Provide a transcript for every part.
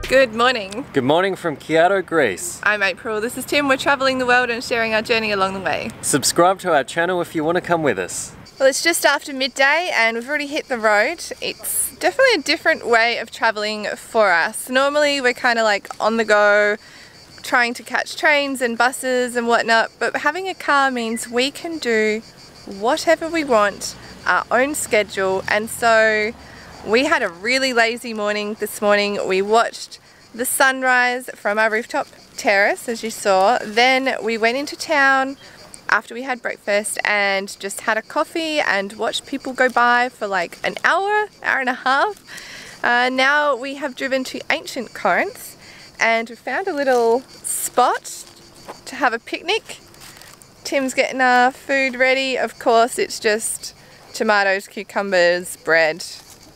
Good morning. Good morning from Kiato, Greece. I'm April, this is Tim. We're travelling the world and sharing our journey along the way. Subscribe to our channel if you want to come with us. Well, it's just after midday and we've already hit the road. It's definitely a different way of travelling for us. Normally we're kind of like on the go, trying to catch trains and buses and whatnot, but having a car means we can do whatever we want, our own schedule, and so we had a really lazy morning this morning. We watched the sunrise from our rooftop terrace, as you saw. Then we went into town after we had breakfast and just had a coffee and watched people go by for like an hour and a half. Now we have driven to Ancient Corinth and we found a little spot to have a picnic. Tim's getting our food ready. Of course, it's just tomatoes, cucumbers, bread.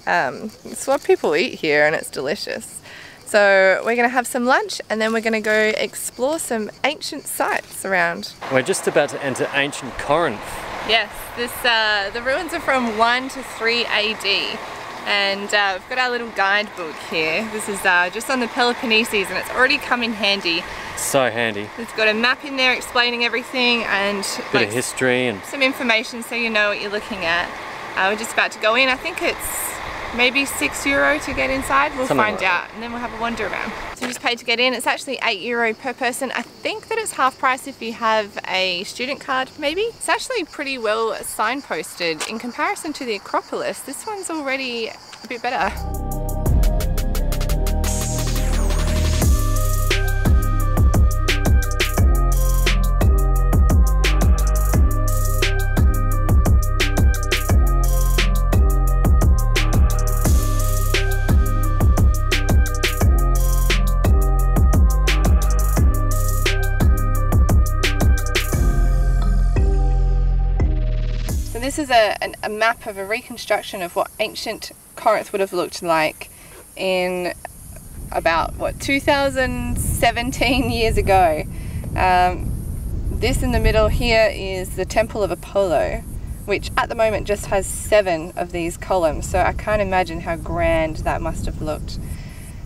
It's what people eat here and it's delicious. So we're going to have some lunch and then we're going to go explore some ancient sites around. We're just about to enter Ancient Corinth. Yes, the ruins are from 1 to 3 AD and we've got our little guidebook here. This is just on the Peloponnese and it's already come in handy. So handy. It's got a map in there explaining everything and bit of history and some information so you know what you're looking at. We're just about to go in. I think it's maybe €6 to get inside. We'll find out and then we'll have a wander around. So we just paid to get in. It's actually €8 per person. I think that it's half price if you have a student card maybe. It's actually pretty well signposted in comparison to the Acropolis. This one's already a bit better. This is a map of a reconstruction of what ancient Corinth would have looked like in about, what, 2017 years ago. This in the middle here is the Temple of Apollo, which at the moment just has 7 of these columns, so I can't imagine how grand that must have looked.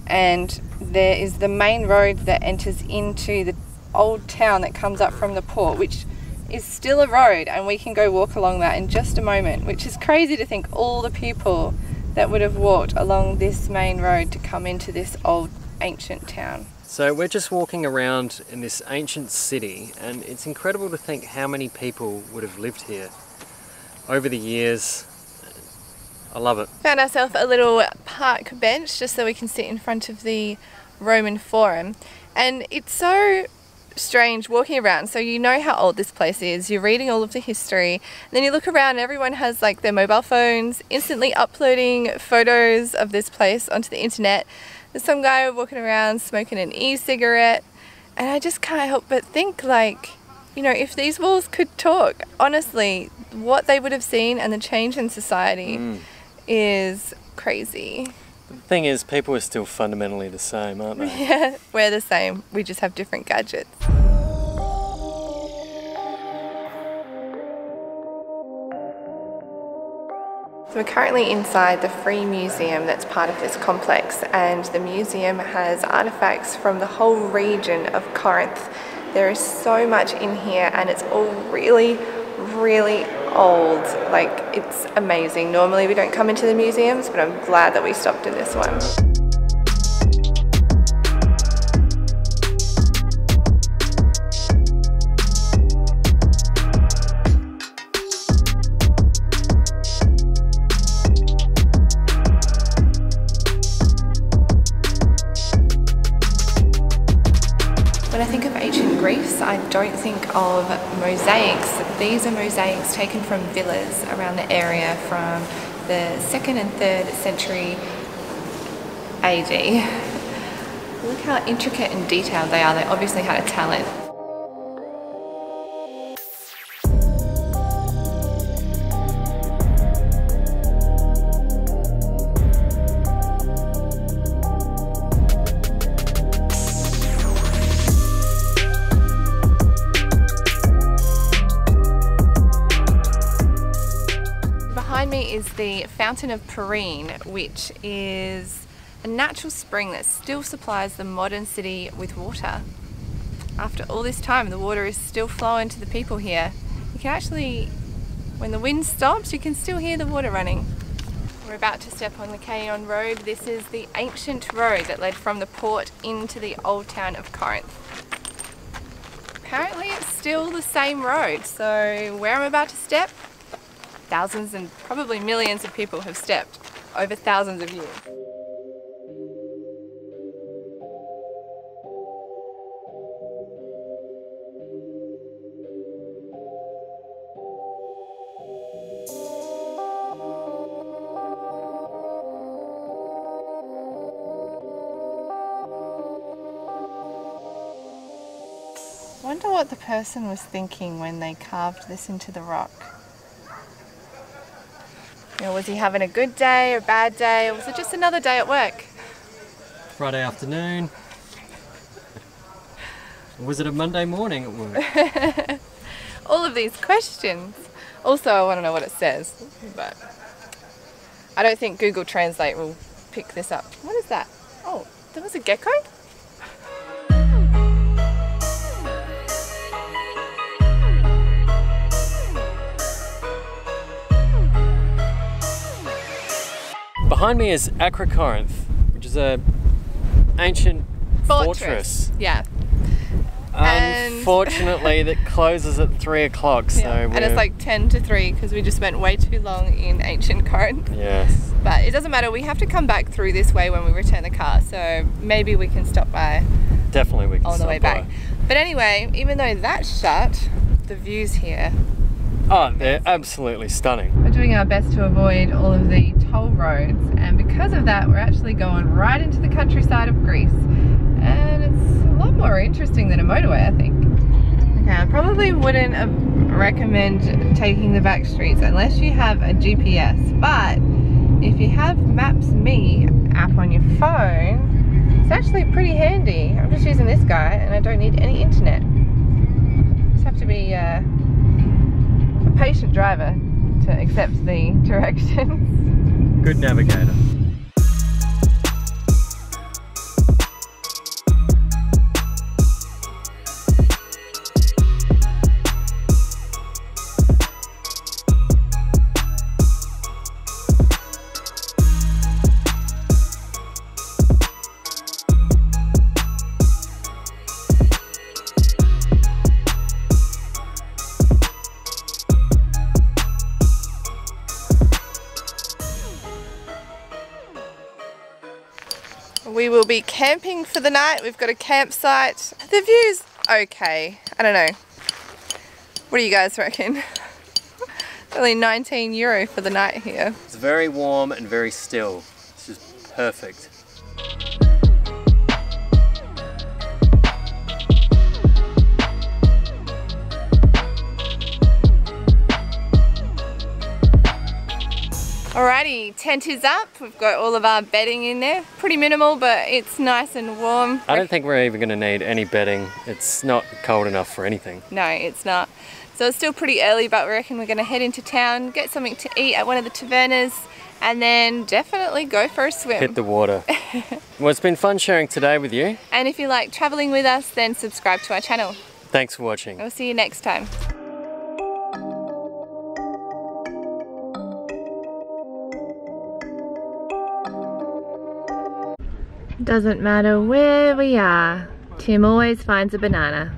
And there is the main road that enters into the old town that comes up from the port, which is still a road, and we can go walk along that in just a moment, which is crazy to think all the people that would have walked along this main road to come into this old ancient town. So we're just walking around in this ancient city and it's incredible to think how many people would have lived here over the years. I love it. Found ourselves a little park bench just so we can sit in front of the Roman Forum, and it's so strange walking around. So you know how old this place is, you're reading all of the history, and then you look around and everyone has like their mobile phones instantly uploading photos of this place onto the internet. There's some guy walking around smoking an e-cigarette, and I just can't help but think, like, you know, if these walls could talk, honestly, what they would have seen and the change in society is crazy. The thing is, people are still fundamentally the same, aren't they? Yeah, we're the same. We just have different gadgets. So we're currently inside the free museum that's part of this complex, and the museum has artifacts from the whole region of Corinth. There is so much in here and it's all really old. Like, it's amazing. Normally we don't come into the museums, but I'm glad that we stopped in this one. When I think of ancient Greece, I don't think of mosaics. These are mosaics taken from villas around the area from the 2nd and 3rd century AD. Look how intricate and detailed they are. They obviously had a talent. Behind me is the Fountain of Perrine, which is a natural spring that still supplies the modern city with water. After all this time, the water is still flowing to the people here. You can actually, when the wind stops, you can still hear the water running. We're about to step on the Kiato road. This is the ancient road that led from the port into the old town of Corinth. Apparently it's still the same road, so where I'm about to step, thousands and probably millions of people have stepped over thousands of years. I wonder what the person was thinking when they carved this into the rock. You know, was he having a good day or a bad day, or was it just another day at work? Friday afternoon. Or was it a Monday morning at work? All of these questions. Also, I want to know what it says, but I don't think Google Translate will pick this up. What is that? Oh, there was a gecko? Behind me is Ancient Corinth, which is a ancient fortress. Yeah. Unfortunately, that closes at 3 o'clock. So yeah. And it's like 10 to 3 because we just spent way too long in Ancient Corinth. Yes. But it doesn't matter. We have to come back through this way when we return the car. So maybe we can stop by. Definitely, we can on the stop way back. by. But anyway, even though that's shut, the views here. Oh, they're absolutely stunning. We're doing our best to avoid all of the toll roads, and because of that we're actually going right into the countryside of Greece, and it's a lot more interesting than a motorway, I think. Okay, I probably wouldn't recommend taking the back streets unless you have a GPS, but if you have Maps.me app on your phone, it's actually pretty handy. I'm just using this guy and I don't need any internet. Just have to be a patient driver to accept the directions. Good navigator. We will be camping for the night. We've got a campsite. The view's okay. I don't know. What do you guys reckon? It's only €19 for the night here. It's very warm and very still. It's just perfect. Alrighty, tent is up. We've got all of our bedding in there. Pretty minimal, but it's nice and warm. I don't think we're even going to need any bedding. It's not cold enough for anything. No, it's not. So it's still pretty early, but we reckon we're going to head into town, get something to eat at one of the tavernas, and then definitely go for a swim. Hit the water. Well, it's been fun sharing today with you. And if you like traveling with us, then subscribe to our channel. Thanks for watching. We'll see you next time. Doesn't matter where we are, Tim always finds a banana.